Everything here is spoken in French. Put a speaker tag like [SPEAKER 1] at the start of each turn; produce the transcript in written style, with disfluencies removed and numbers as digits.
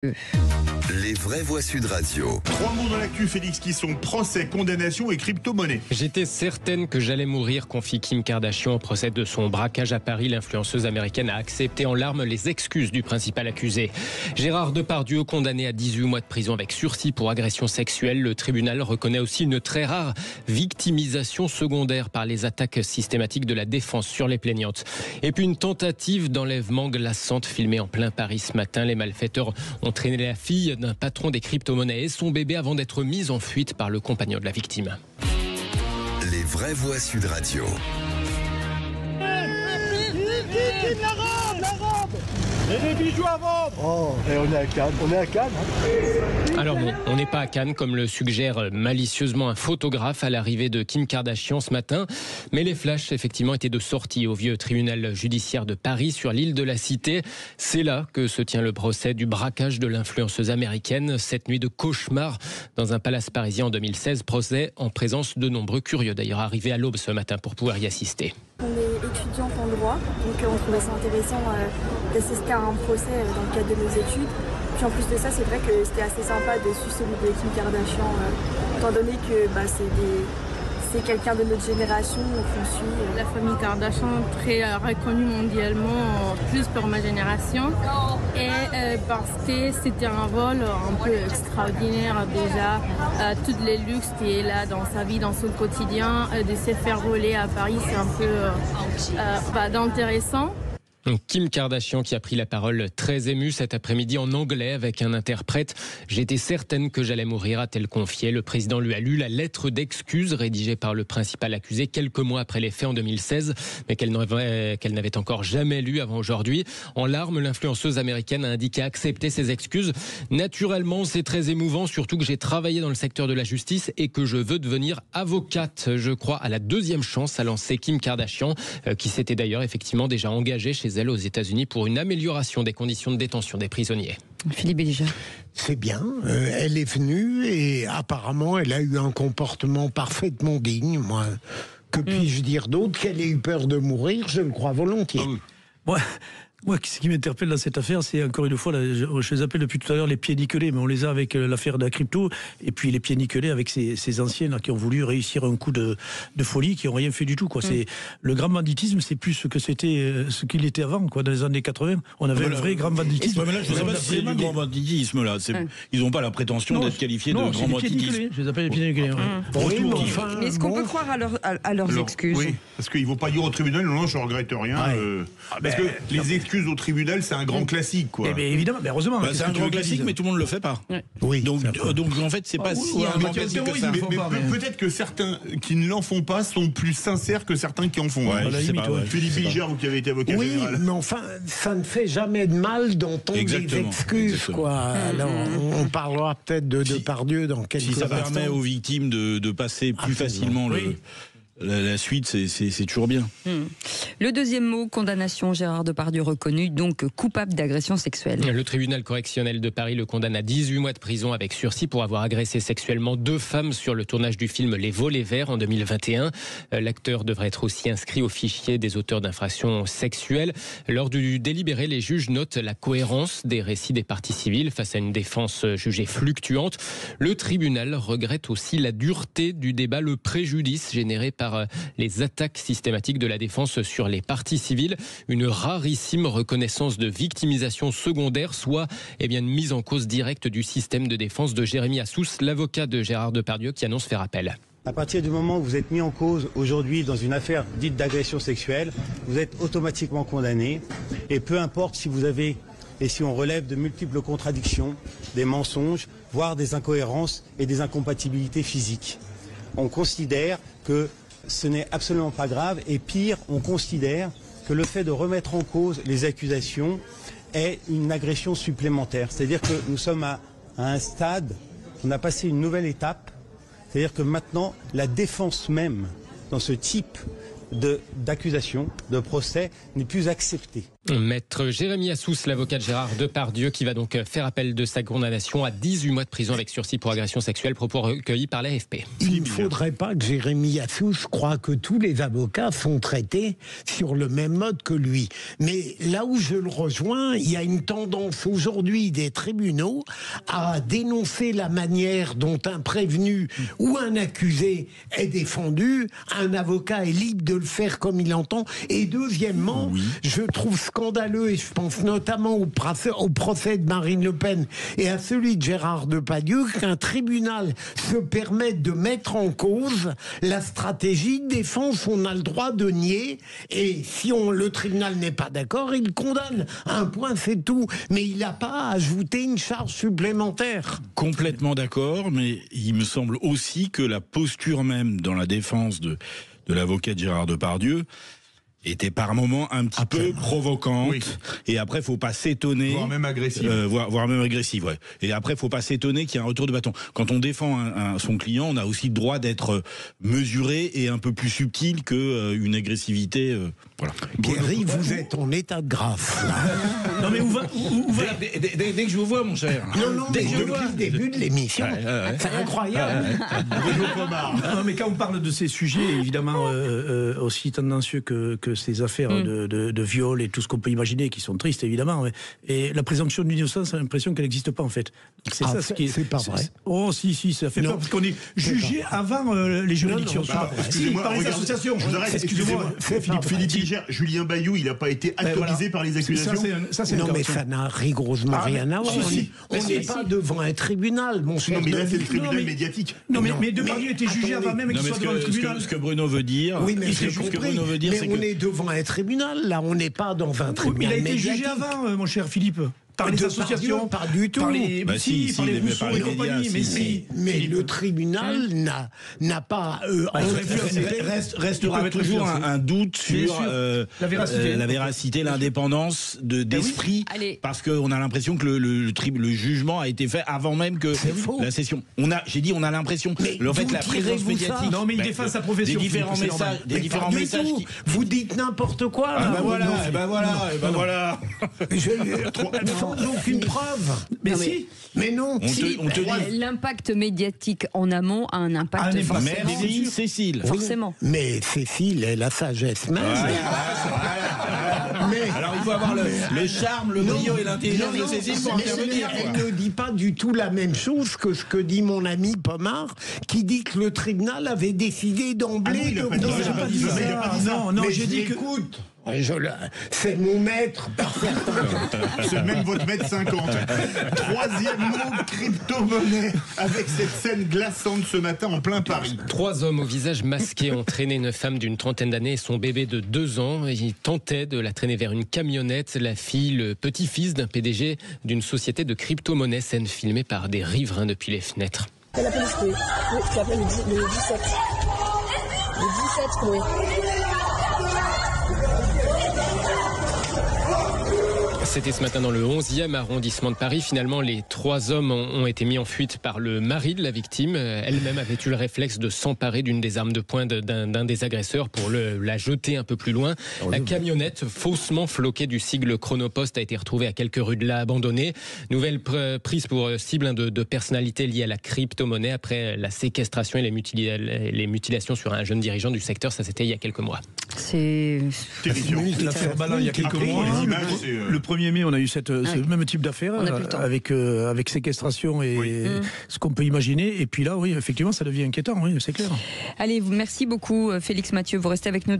[SPEAKER 1] Les vraies voix Sud Radio.
[SPEAKER 2] 3 mots dans l'actu, Félix, qui sont procès, condamnation et crypto-monnaie.
[SPEAKER 3] J'étais certaine que j'allais mourir, confie Kim Kardashian au procès de son braquage à Paris. L'influenceuse américaine a accepté en larmes les excuses du principal accusé. Gérard Depardieu, condamné à 18 mois de prison avec sursis pour agression sexuelle. Le tribunal reconnaît aussi une très rare victimisation secondaire par les attaques systématiques de la défense sur les plaignantes. Et puis une tentative d'enlèvement glaçante filmée en plein Paris ce matin. Les malfaiteurs ont traîné la fille d'un patron des crypto-monnaies et son bébé avant d'être mise en fuite par le compagnon de la victime.
[SPEAKER 1] Les vraies voix Sud Radio.
[SPEAKER 4] La robe et des bijoux à vendre. Oh, et on est à Cannes,
[SPEAKER 3] Alors bon, on n'est pas à Cannes comme le suggère malicieusement un photographe à l'arrivée de Kim Kardashian ce matin. Mais les flashs effectivement étaient de sortie au vieux tribunal judiciaire de Paris sur l'île de la Cité. C'est là que se tient le procès du braquage de l'influenceuse américaine. Cette nuit de cauchemar dans un palace parisien en 2016. Procès en présence de nombreux curieux d'ailleurs arrivés à l'aube ce matin pour pouvoir y assister.
[SPEAKER 5] On est étudiante en droit, donc on trouvait ça intéressant d'assister à un procès dans le cadre de nos études. Puis en plus de ça, c'est vrai que c'était assez sympa de suivre celui de Kim Kardashian, étant donné que c'est quelqu'un de notre génération qu'on suit.
[SPEAKER 6] La famille Kardashian, très reconnue mondialement, plus pour ma génération. Et parce que c'était un rôle un peu extraordinaire déjà. Tous les luxes qui est là dans sa vie, dans son quotidien, de se faire rouler à Paris, c'est un peu d'intéressant.
[SPEAKER 3] Kim Kardashian qui a pris la parole très émue cet après-midi en anglais avec un interprète. J'étais certaine que j'allais mourir, a-t-elle confié. Le président lui a lu la lettre d'excuse rédigée par le principal accusé quelques mois après les faits en 2016, mais qu'elle n'avait encore jamais lu avant aujourd'hui. En larmes, l'influenceuse américaine a indiqué accepter ses excuses. Naturellement, c'est très émouvant, surtout que j'ai travaillé dans le secteur de la justice et que je veux devenir avocate. Je crois à la deuxième chance, a lancé Kim Kardashian, qui s'était d'ailleurs effectivement déjà engagée chez elle aux États-Unis pour une amélioration des conditions de détention des prisonniers.
[SPEAKER 7] Philippe Béliger.
[SPEAKER 8] C'est bien, elle est venue et apparemment elle a eu un comportement parfaitement digne. Moi, que puis-je dire d'autre? Qu'elle ait eu peur de mourir, je le crois volontiers.
[SPEAKER 9] Moi, ce qui m'interpelle dans cette affaire, c'est encore une fois, je les appelle depuis tout à l'heure les pieds nickelés, mais on les a avec l'affaire de la crypto, et puis les pieds nickelés avec ces anciens là, qui ont voulu réussir un coup de folie, qui n'ont rien fait du tout. C'est le grand banditisme, c'est plus ce qu'il était avant, quoi. Dans les années 80, on avait un vrai grand banditisme.
[SPEAKER 10] Mais là, je ne sais pas si c'est du grand banditisme là. Ils n'ont pas la prétention d'être qualifiés de grand banditisme.
[SPEAKER 9] Je les appelle les pieds nickelés.
[SPEAKER 7] Mais est-ce qu'on peut croire à leurs excuses?
[SPEAKER 2] Oui, parce qu'ils ne vont pas dire au tribunal non, je ne regrette rien. Parce que les excuses au tribunal, c'est un grand classique, quoi.
[SPEAKER 9] Eh bien, évidemment, mais heureusement.
[SPEAKER 10] C'est un grand classique, mais tout le monde ne le fait pas.
[SPEAKER 8] Oui.
[SPEAKER 10] Donc en fait, c'est pas si un grand classique que ça.
[SPEAKER 2] Mais peut-être que certains qui ne l'en font pas sont plus sincères que certains qui en font. Philippe Béliger, vous qui avez été avocat général.
[SPEAKER 8] Oui, mais enfin, ça ne fait jamais de mal d'entendre des excuses, quoi. Alors, on parlera peut-être de Depardieu dans quelques instants.
[SPEAKER 10] Si ça permet aux victimes de passer plus facilement la suite, c'est toujours bien.
[SPEAKER 7] Le deuxième mot, condamnation. Gérard Depardieu reconnu donc coupable d'agression sexuelle.
[SPEAKER 3] Le tribunal correctionnel de Paris le condamne à 18 mois de prison avec sursis pour avoir agressé sexuellement 2 femmes sur le tournage du film Les Volets Verts en 2021. L'acteur devrait être aussi inscrit au fichier des auteurs d'infractions sexuelles. Lors du délibéré, les juges notent la cohérence des récits des parties civiles face à une défense jugée fluctuante. Le tribunal regrette aussi la dureté du débat, le préjudice généré par les attaques systématiques de la défense sur les parties civiles, une rarissime reconnaissance de victimisation secondaire, soit une mise en cause directe du système de défense de Jérémy Assous, l'avocat de Gérard Depardieu qui annonce faire appel.
[SPEAKER 11] À partir du moment où vous êtes mis en cause aujourd'hui dans une affaire dite d'agression sexuelle, vous êtes automatiquement condamné, et peu importe si vous avez et si on relève de multiples contradictions, des mensonges, voire des incohérences et des incompatibilités physiques. On considère que ce n'est absolument pas grave, et pire, on considère que le fait de remettre en cause les accusations est une agression supplémentaire. C'est-à-dire que nous sommes à un stade, on a passé une nouvelle étape, c'est-à-dire que maintenant, la défense même, dans ce type d'accusation, de procès n'est plus accepté.
[SPEAKER 3] Maître Jérémy Assous, l'avocat de Gérard Depardieu, qui va donc faire appel de sa condamnation à 18 mois de prison avec sursis pour agression sexuelle, propos recueillis par l'AFP.
[SPEAKER 8] Il ne faudrait pas que Jérémy Assous croie que tous les avocats sont traités sur le même mode que lui. Mais là où je le rejoins, il y a une tendance aujourd'hui des tribunaux à dénoncer la manière dont un prévenu ou un accusé est défendu. Un avocat est libre de le faire comme il entend. Et deuxièmement, je trouve scandaleux, et je pense notamment au procès de Marine Le Pen et à celui de Gérard Depardieu, qu'un tribunal se permette de mettre en cause la stratégie de défense. On a le droit de nier, et si le tribunal n'est pas d'accord, il condamne. Un point, c'est tout. Mais il n'a pas à ajouter une charge supplémentaire.
[SPEAKER 10] Complètement d'accord, mais il me semble aussi que la posture même dans la défense de l'avocat de Gérard Depardieu était par moments un petit peu provocante. Oui. Et après, faut pas s'étonner.
[SPEAKER 2] Voire même agressive.
[SPEAKER 10] Voire même agressive, ouais. Et après, faut pas s'étonner qu'il y ait un retour de bâton. Quand on défend son client, on a aussi le droit d'être mesuré et un peu plus subtil qu'une agressivité. Voilà.
[SPEAKER 8] Pierre-Yves, vous êtes en état de grâce.
[SPEAKER 10] Non mais où va dès que je vous vois, mon cher.
[SPEAKER 8] Non, dès que depuis le début de l'émission. C'est incroyable.
[SPEAKER 9] Non, mais quand on parle de ces sujets, évidemment aussi tendancieux que ces affaires de viol et tout ce qu'on peut imaginer, qui sont tristes évidemment, et la présomption d'innocence, a l'impression qu'elle n'existe pas en fait. C'est ça ce qui est.
[SPEAKER 8] C'est pas vrai.
[SPEAKER 9] Oh si, ça fait peur parce qu'on est jugé avant les juridictions.
[SPEAKER 2] Excusez-moi,
[SPEAKER 9] par les associations.
[SPEAKER 2] Excusez-moi, Philippe Bilger, Julien Bayou, il n'a pas été autorisé par les accusations.
[SPEAKER 8] Non, mais ça n'a rigoureusement rien à voir. On n'est pas devant un tribunal, mon cher.
[SPEAKER 2] Non, mais là, c'est le tribunal médiatique.
[SPEAKER 9] Non, mais Depardieu était jugé avant même qu'il soit devant le tribunal.
[SPEAKER 10] Ce que Bruno veut dire,
[SPEAKER 8] oui, mais on est devant un tribunal, là, on n'est pas dans un tribunal médiatique.
[SPEAKER 9] Il a été jugé avant, mon cher Philippe. Par les associations,
[SPEAKER 8] pas du tout.
[SPEAKER 9] Par les Rousseau et compagnie.
[SPEAKER 8] Mais le tribunal n'a pas.
[SPEAKER 10] Restera toujours un doute sur la véracité, l'indépendance d'esprit, parce qu'on a l'impression que le jugement a été fait avant même que la session. J'ai dit on a l'impression. En fait, la présence médiatique.
[SPEAKER 9] Non, mais il défend sa profession.
[SPEAKER 10] Des différents messages.
[SPEAKER 8] Vous dites n'importe quoi.
[SPEAKER 10] Ben voilà.
[SPEAKER 8] Donc une preuve. Mais non.
[SPEAKER 7] L'impact médiatique en amont a un impact.
[SPEAKER 10] Merci Cécile.
[SPEAKER 7] Forcément.
[SPEAKER 8] Mais Cécile est la sagesse même.
[SPEAKER 10] Alors il faut avoir le charme, le brio et l'intelligence de Cécile pour intervenir.
[SPEAKER 8] Elle ne dit pas du tout la même chose que ce que dit mon ami Pomard, qui dit que le tribunal avait décidé d'emblée de.
[SPEAKER 9] Non, j'ai dit que.
[SPEAKER 8] Écoute. C'est mon maître par certains.
[SPEAKER 2] C'est même votre maître 50. Troisième mot, crypto-monnaie, avec cette scène glaçante ce matin en plein Paris.
[SPEAKER 3] 3 hommes au visage masqué ont traîné une femme d'une trentaine d'années et son bébé de 2 ans. Ils tentaient de la traîner vers une camionnette. La fille, le petit-fils d'un PDG d'une société de crypto-monnaie, scène filmée par des riverains depuis les fenêtres.
[SPEAKER 5] C'est la police, oui. Qui appelle le 17. Le 17, oui.
[SPEAKER 3] C'était ce matin dans le 11e arrondissement de Paris. Finalement, les 3 hommes ont été mis en fuite par le mari de la victime. Elle-même avait eu le réflexe de s'emparer d'une des armes de poing d'un des agresseurs pour la jeter un peu plus loin. La camionnette, faussement floquée du sigle Chronopost, a été retrouvée à quelques rues de là, abandonnée. Nouvelle prise pour cible de personnalités liées à la crypto-monnaie après la séquestration et les mutilations sur un jeune dirigeant du secteur. Ça, c'était il y a quelques mois.
[SPEAKER 7] C'est
[SPEAKER 9] l'affaire Balin il y a quelques mois. Le 1er mai, on a eu ce même type d'affaire avec séquestration et ce qu'on peut imaginer. Et puis là, oui, effectivement, ça devient inquiétant, oui, c'est clair.
[SPEAKER 7] Allez, merci beaucoup, Félix Mathieu. Vous restez avec nous.